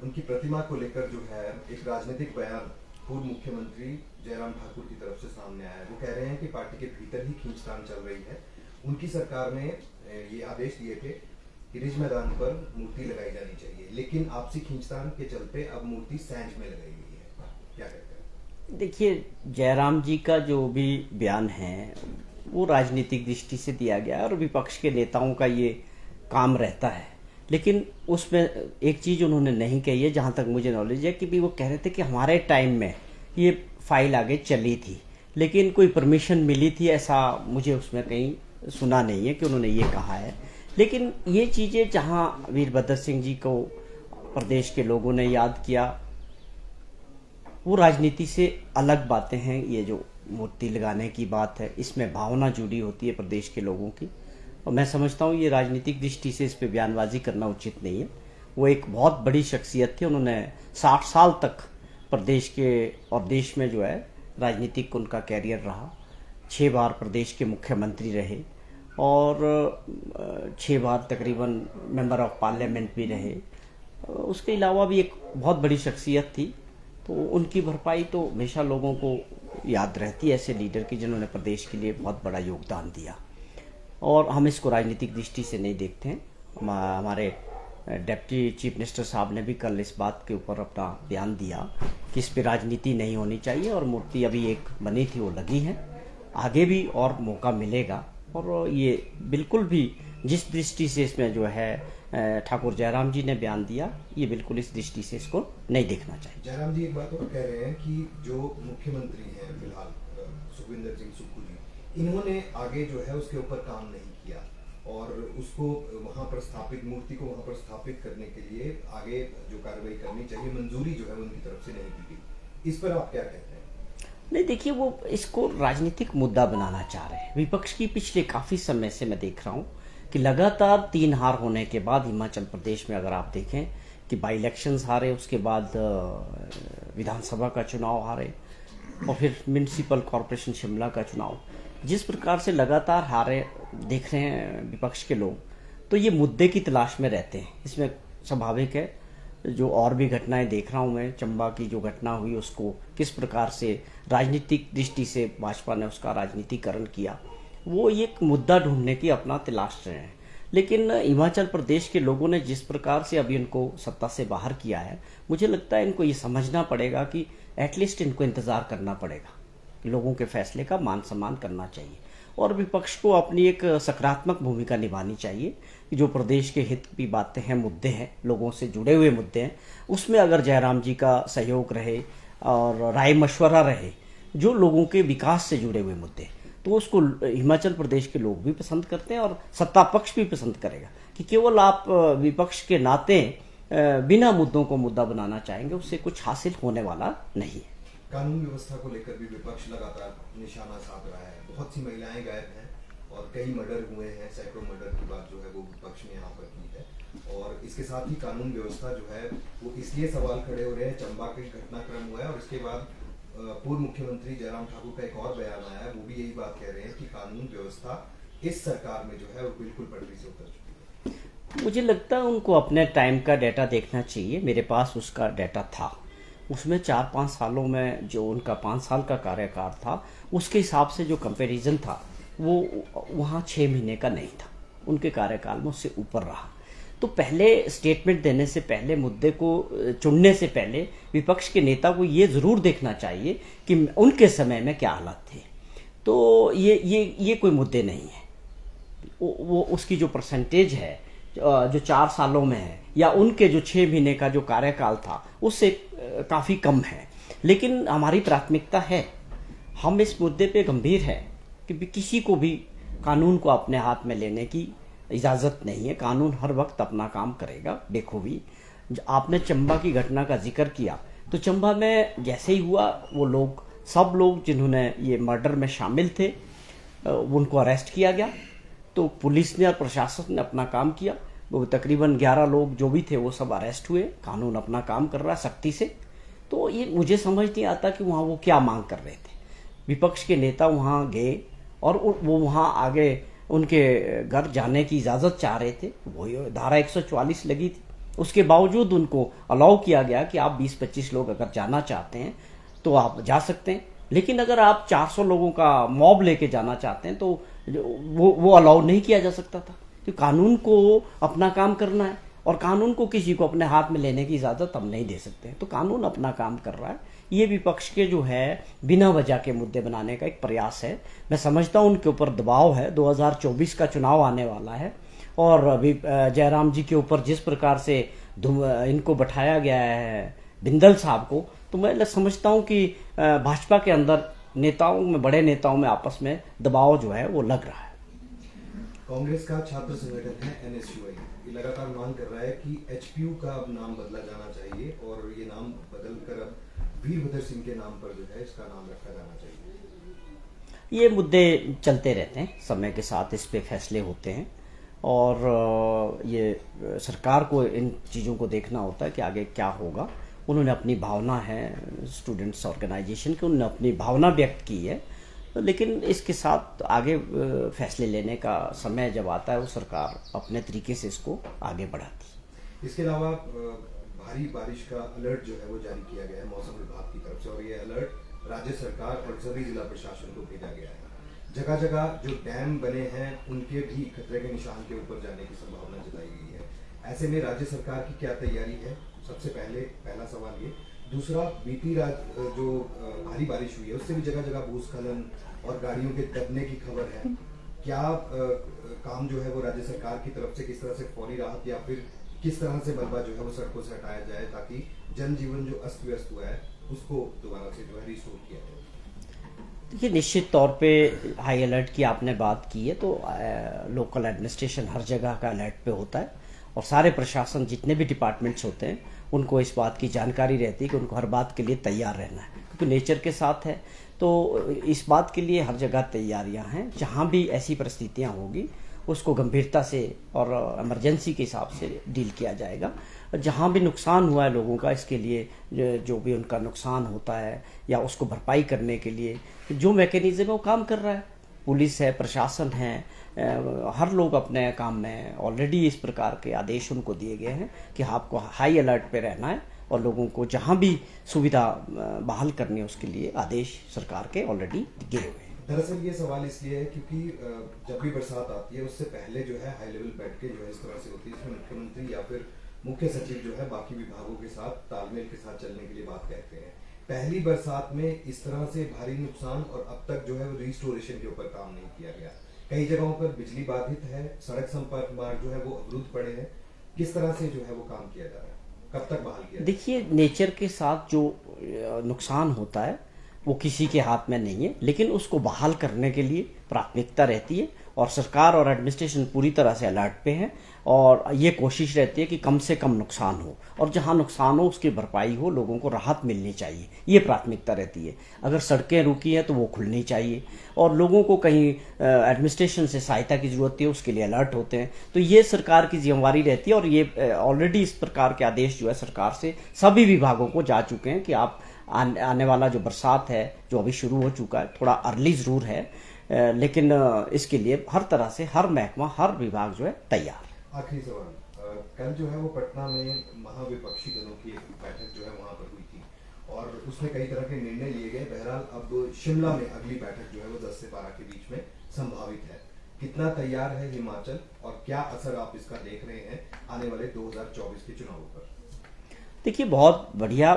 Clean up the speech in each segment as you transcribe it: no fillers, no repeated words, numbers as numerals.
उनकी प्रतिमा को लेकर जो है एक राजनीतिक बयान पूर्व मुख्यमंत्री जयराम ठाकुर की तरफ से सामने आया है। वो कह रहे हैं कि पार्टी के भीतर ही खींचतान चल रही है। उनकी सरकार ने ये आदेश दिए थे कि रिज मैदान पर मूर्ति लगाई जानी चाहिए, लेकिन आपसी खींचतान के चलते अब मूर्ति सैंज में लगाई गई है। क्या कहते हैं? देखिए, जयराम जी का जो भी बयान है वो राजनीतिक दृष्टि से दिया गया है और विपक्ष के नेताओं का ये काम रहता है। लेकिन उसमें एक चीज़ उन्होंने नहीं कही है, जहाँ तक मुझे नॉलेज है, कि भी वो कह रहे थे कि हमारे टाइम में ये फाइल आगे चली थी, लेकिन कोई परमिशन मिली थी, ऐसा मुझे उसमें कहीं सुना नहीं है कि उन्होंने ये कहा है। लेकिन ये चीज़ें जहाँ वीरभद्र सिंह जी को प्रदेश के लोगों ने याद किया, वो राजनीति से अलग बातें हैं। ये जो मूर्ति लगाने की बात है, इसमें भावना जुड़ी होती है प्रदेश के लोगों की, और मैं समझता हूँ ये राजनीतिक दृष्टि से इस पे बयानबाजी करना उचित नहीं है। वो एक बहुत बड़ी शख्सियत थी, उन्होंने 60 साल तक प्रदेश के और देश में जो है राजनीतिक उनका कैरियर रहा। 6 बार प्रदेश के मुख्यमंत्री रहे और 6 बार तकरीबन मेंबर ऑफ पार्लियामेंट भी रहे। उसके अलावा भी एक बहुत बड़ी शख्सियत थी, तो उनकी भरपाई तो हमेशा लोगों को याद रहती है, ऐसे लीडर की जिन्होंने प्रदेश के लिए बहुत बड़ा योगदान दिया। और हम इसको राजनीतिक दृष्टि से नहीं देखते हैं। हमारे डिप्टी चीफ मिनिस्टर साहब ने भी कल इस बात के ऊपर अपना बयान दिया कि इस पर राजनीति नहीं होनी चाहिए, और मूर्ति अभी एक बनी थी वो लगी है, आगे भी और मौका मिलेगा। और ये बिल्कुल भी जिस दृष्टि से इसमें जो है ठाकुर जयराम जी ने बयान दिया, ये बिल्कुल इस दृष्टि से इसको नहीं देखना चाहिए। जयराम जी एक बात और कह रहे हैं कि जो मुख्यमंत्री हैं फिलहाल सुखविंदर सिंह सुक्खू जी, इन्होंने आगे जो है उसके ऊपर काम नहीं किया और उसको वहां पर स्थापित मूर्ति को वहां पर स्थापित करने के लिए आगे जो कार्रवाई करनी चाहिए, मंजूरी जो है उनकी तरफ से नहीं दी गई। इस पर आप क्या कहते हैं? नहीं, देखिए, वो इसको राजनीतिक मुद्दा बनाना चाह रहे हैं। विपक्ष की पिछले काफ़ी समय से मैं देख रहा हूँ कि लगातार 3 हार होने के बाद हिमाचल प्रदेश में अगर आप देखें कि बाई इलेक्शंस हारे, उसके बाद विधानसभा का चुनाव हारे और फिर म्यूनसिपल कॉरपोरेशन शिमला का चुनाव, जिस प्रकार से लगातार हारे देख रहे हैं विपक्ष के लोग, तो ये मुद्दे की तलाश में रहते हैं। इसमें स्वाभाविक है, जो और भी घटनाएं देख रहा हूं मैं, चंबा की जो घटना हुई उसको किस प्रकार से राजनीतिक दृष्टि से भाजपा ने उसका राजनीतिकरण किया, वो एक मुद्दा ढूंढने की अपना तलाश रहे हैं। लेकिन हिमाचल प्रदेश के लोगों ने जिस प्रकार से अभी उनको सत्ता से बाहर किया है, मुझे लगता है इनको ये समझना पड़ेगा कि एटलीस्ट इनको इंतजार करना पड़ेगा, लोगों के फैसले का मान सम्मान करना चाहिए, और विपक्ष को अपनी एक सकारात्मक भूमिका निभानी चाहिए कि जो प्रदेश के हित की बातें हैं, मुद्दे हैं, लोगों से जुड़े हुए मुद्दे हैं, उसमें अगर जयराम जी का सहयोग रहे और राय मशवरा रहे, जो लोगों के विकास से जुड़े हुए मुद्दे, तो उसको हिमाचल प्रदेश के लोग भी पसंद करते हैं और सत्ता पक्ष भी पसंद करेगा। कि केवल आप विपक्ष के नाते बिना मुद्दों को मुद्दा बनाना चाहेंगे, उससे कुछ हासिल होने वाला नहीं है। कानून व्यवस्था को लेकर भी विपक्ष लगातार निशाना साध रहा है। बहुत सी महिलाएं गायब हैं और कई मर्डर हुए हैं, सैकड़ों मर्डर की बात जो है वो विपक्ष ने यहाँ पर की है। और इसके साथ ही कानून व्यवस्था जो है वो इसलिए सवाल खड़े हो रहे हैं, चंबा के घटनाक्रम हुआ है और इसके बाद पूर्व मुख्यमंत्री जयराम ठाकुर का एक और बयान आया है, वो भी यही बात कह रहे हैं कि कानून व्यवस्था इस सरकार में जो है वो बिल्कुल पटरी से उतर चुकी है। मुझे लगता है उनको अपने टाइम का डाटा देखना चाहिए। मेरे पास उसका डाटा था, उसमें 4-5 सालों में जो उनका 5 साल का कार्यकाल था, उसके हिसाब से जो कंपैरिजन था वो वहाँ 6 महीने का नहीं था, उनके कार्यकाल में उससे ऊपर रहा। तो पहले स्टेटमेंट देने से पहले, मुद्दे को चुनने से पहले विपक्ष के नेता को ये ज़रूर देखना चाहिए कि उनके समय में क्या हालात थे। तो ये कोई मुद्दे नहीं है। वो उसकी जो परसेंटेज है जो 4 सालों में है, या उनके जो 6 महीने का जो कार्यकाल था उससे काफ़ी कम है। लेकिन हमारी प्राथमिकता है, हम इस मुद्दे पे गंभीर है कि किसी को भी कानून को अपने हाथ में लेने की इजाज़त नहीं है। कानून हर वक्त अपना काम करेगा बेखूबी। आपने चंबा की घटना का जिक्र किया, तो चंबा में जैसे ही हुआ, वो लोग, सब लोग जिन्होंने ये मर्डर में शामिल थे, उनको अरेस्ट किया गया। तो पुलिस ने और प्रशासन ने अपना काम किया। वो तकरीबन 11 लोग जो भी थे वो सब अरेस्ट हुए। कानून अपना काम कर रहा है सख्ती से। तो ये मुझे समझ नहीं आता कि वहाँ वो क्या मांग कर रहे थे। विपक्ष के नेता वहाँ गए और वो वहाँ आगे उनके घर जाने की इजाज़त चाह रहे थे। वही धारा 144 लगी थी, उसके बावजूद उनको अलाउ किया गया कि आप 20-25 लोग अगर जाना चाहते हैं तो आप जा सकते हैं, लेकिन अगर आप 400 लोगों का मॉब लेके जाना चाहते हैं तो वो अलाउ नहीं किया जा सकता था। तो कानून को अपना काम करना है और कानून को किसी को अपने हाथ में लेने की इजाजत हम नहीं दे सकते हैं। तो कानून अपना काम कर रहा है। ये विपक्ष के जो है बिना वजह के मुद्दे बनाने का एक प्रयास है। मैं समझता हूं उनके ऊपर दबाव है, 2024 का चुनाव आने वाला है और अभी जयराम जी के ऊपर जिस प्रकार से इनको बैठाया गया है बिंदल साहब को, तो मैं समझता हूं कि भाजपा के अंदर नेताओं में, बड़े नेताओं में आपस में दबाव जो है वो लग रहा है। कांग्रेस का छात्र संगठन है एनएसयूआई, ये लगातार मांग कर रहा है कि एचपीयू का अब नाम बदला जाना चाहिए और ये नाम बदलकर अब वीरभद्र सिंह के नाम पर जो है इसका नाम रखा जाना चाहिए। ये मुद्दे चलते रहते हैं, समय के साथ इस पे फैसले होते हैं और ये सरकार को इन चीज़ों को देखना होता है कि आगे क्या होगा। उन्होंने अपनी भावना है, स्टूडेंट्स ऑर्गेनाइजेशन की उन्होंने अपनी भावना व्यक्त की है, लेकिन इसके साथ आगे फैसले लेने का समय जब आता है वो सरकार अपने तरीके से इसको आगे बढ़ाती है। इसके अलावा भारी बारिश का अलर्ट जो है वो जारी किया गया है मौसम विभाग की तरफ से और ये अलर्ट राज्य सरकार और सभी जिला प्रशासन को भेजा गया है। जगह जगह जो डैम बने हैं उनके भी खतरे के निशान के ऊपर जाने की संभावना जताई गई है। ऐसे में राज्य सरकार की क्या तैयारी है, सबसे पहला सवाल ये। दूसरा, बीती रात जो भारी बारिश हुई है उससे भी जगह जगह भूस्खलन और गाड़ियों के दबने की खबर है। क्या काम जो है वो राज्य सरकार की तरफ से किस तरह से फौरी राहत या फिर किस तरह से मलबा जो है वो सड़कों से हटाया जाए ताकि जनजीवन जो अस्त व्यस्त हुआ है उसको दोबारा से जो है रिस्टोर किया जाए? देखिए, निश्चित तौर पे हाई अलर्ट की आपने बात की है तो लोकल एडमिनिस्ट्रेशन हर जगह का अलर्ट पे होता है और सारे प्रशासन जितने भी डिपार्टमेंट्स होते हैं उनको इस बात की जानकारी रहती है कि उनको हर बात के लिए तैयार रहना है, क्योंकि नेचर के साथ है तो इस बात के लिए हर जगह तैयारियां हैं। जहां भी ऐसी परिस्थितियां होगी उसको गंभीरता से और इमरजेंसी के हिसाब से डील किया जाएगा। जहां भी नुकसान हुआ है लोगों का, इसके लिए जो भी उनका नुकसान होता है या उसको भरपाई करने के लिए जो मैकेनिज्म है वो काम कर रहा है। पुलिस है, प्रशासन है, हर लोग अपने काम में ऑलरेडी इस प्रकार के आदेश उनको दिए गए हैं कि आपको हाई अलर्ट पे रहना है और लोगों को जहां भी सुविधा बहाल करनी है उसके लिए आदेश सरकार के ऑलरेडी दिए हुए हैं। दरअसल ये सवाल इसलिए है क्योंकि जब भी बरसात आती है उससे पहले जो है हाई लेवल बैठकें जो है इस तरह से होती है इसमें मुख्यमंत्री या फिर मुख्य सचिव जो है बाकी विभागों के साथ तालमेल के साथ चलने के लिए बात कहते हैं। पहली बरसात में इस तरह से भारी नुकसान और अब तक जो है वो रिस्टोरेशन के ऊपर काम नहीं किया गया। कई जगहों पर बिजली बाधित है, सड़क संपर्क मार्ग जो है वो अवरुद्ध पड़े हैं। किस तरह से जो है वो काम किया जा रहा है, कब तक बहाल किया? देखिए, नेचर के साथ जो नुकसान होता है वो किसी के हाथ में नहीं है, लेकिन उसको बहाल करने के लिए प्राथमिकता रहती है और सरकार और एडमिनिस्ट्रेशन पूरी तरह से अलर्ट पे है और ये कोशिश रहती है कि कम से कम नुकसान हो और जहां नुकसान हो उसकी भरपाई हो, लोगों को राहत मिलनी चाहिए, ये प्राथमिकता रहती है। अगर सड़कें रुकी हैं तो वो खुलनी चाहिए और लोगों को कहीं एडमिनिस्ट्रेशन से सहायता की जरूरत है उसके लिए अलर्ट होते हैं। तो ये सरकार की जिम्मेवारी रहती है और ये ऑलरेडी इस प्रकार के आदेश जो है सरकार से सभी विभागों को जा चुके हैं कि आप आने वाला जो बरसात है जो अभी शुरू हो चुका है, थोड़ा अर्ली जरूर है, लेकिन इसके लिए हर तरह से हर महकमा, हर विभाग जो है तैयार। आखिरी सवाल, कल जो है वो पटना में महाविपक्षी दलों की एक बैठक जो है वहां पर हुई थी और उसमें कई तरह के निर्णय लिए गए। बहरहाल अब शिमला में अगली बैठक जो है वो 10 से 12 के बीच में संभावित है। कितना तैयार है हिमाचल और क्या असर आप इसका देख रहे हैं आने वाले 2024 के चुनावों पर? देखिए, बहुत बढ़िया,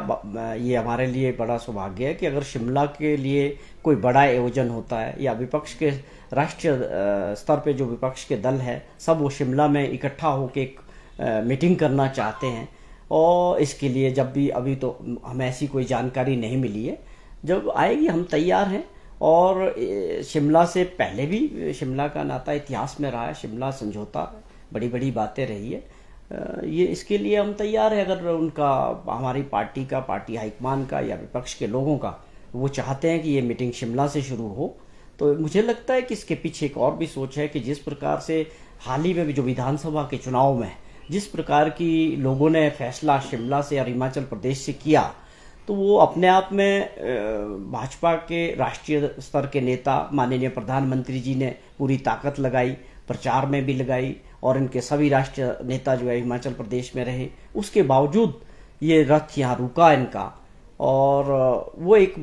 ये हमारे लिए बड़ा सौभाग्य है कि अगर शिमला के लिए कोई बड़ा आयोजन होता है या विपक्ष के राष्ट्रीय स्तर पे जो विपक्ष के दल है सब वो शिमला में इकट्ठा होकर एक मीटिंग करना चाहते हैं और इसके लिए जब भी, अभी तो हमें ऐसी कोई जानकारी नहीं मिली है, जब आएगी हम तैयार हैं। और शिमला से पहले भी शिमला का नाता इतिहास में रहा है, शिमला समझौता, बड़ी बड़ी बातें रही है, ये इसके लिए हम तैयार है। अगर उनका, हमारी पार्टी का, पार्टी हाईकमान का या विपक्ष के लोगों का, वो चाहते हैं कि ये मीटिंग शिमला से शुरू हो, तो मुझे लगता है कि इसके पीछे एक और भी सोच है कि जिस प्रकार से हाल ही में भी जो विधानसभा के चुनाव में जिस प्रकार की लोगों ने फैसला शिमला से और हिमाचल प्रदेश से किया, तो वो अपने आप में भाजपा के राष्ट्रीय स्तर के नेता माननीय प्रधानमंत्री जी ने पूरी ताकत लगाई, प्रचार में भी लगाई और इनके सभी राष्ट्रीय नेता जो है हिमाचल प्रदेश में रहे, उसके बावजूद ये रथ यहाँ रुका इनका। और वो एक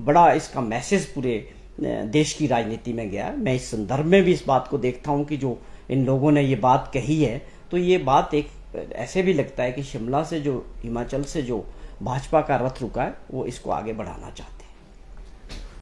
बड़ा इसका मैसेज पूरे देश की राजनीति में गया। मैं इस संदर्भ में भी इस बात को देखता हूँ कि जो इन लोगों ने ये बात कही है, तो ये बात एक ऐसे भी लगता है कि शिमला से जो हिमाचल से जो भाजपा का रथ रुका है वो इसको आगे बढ़ाना चाहते हैं।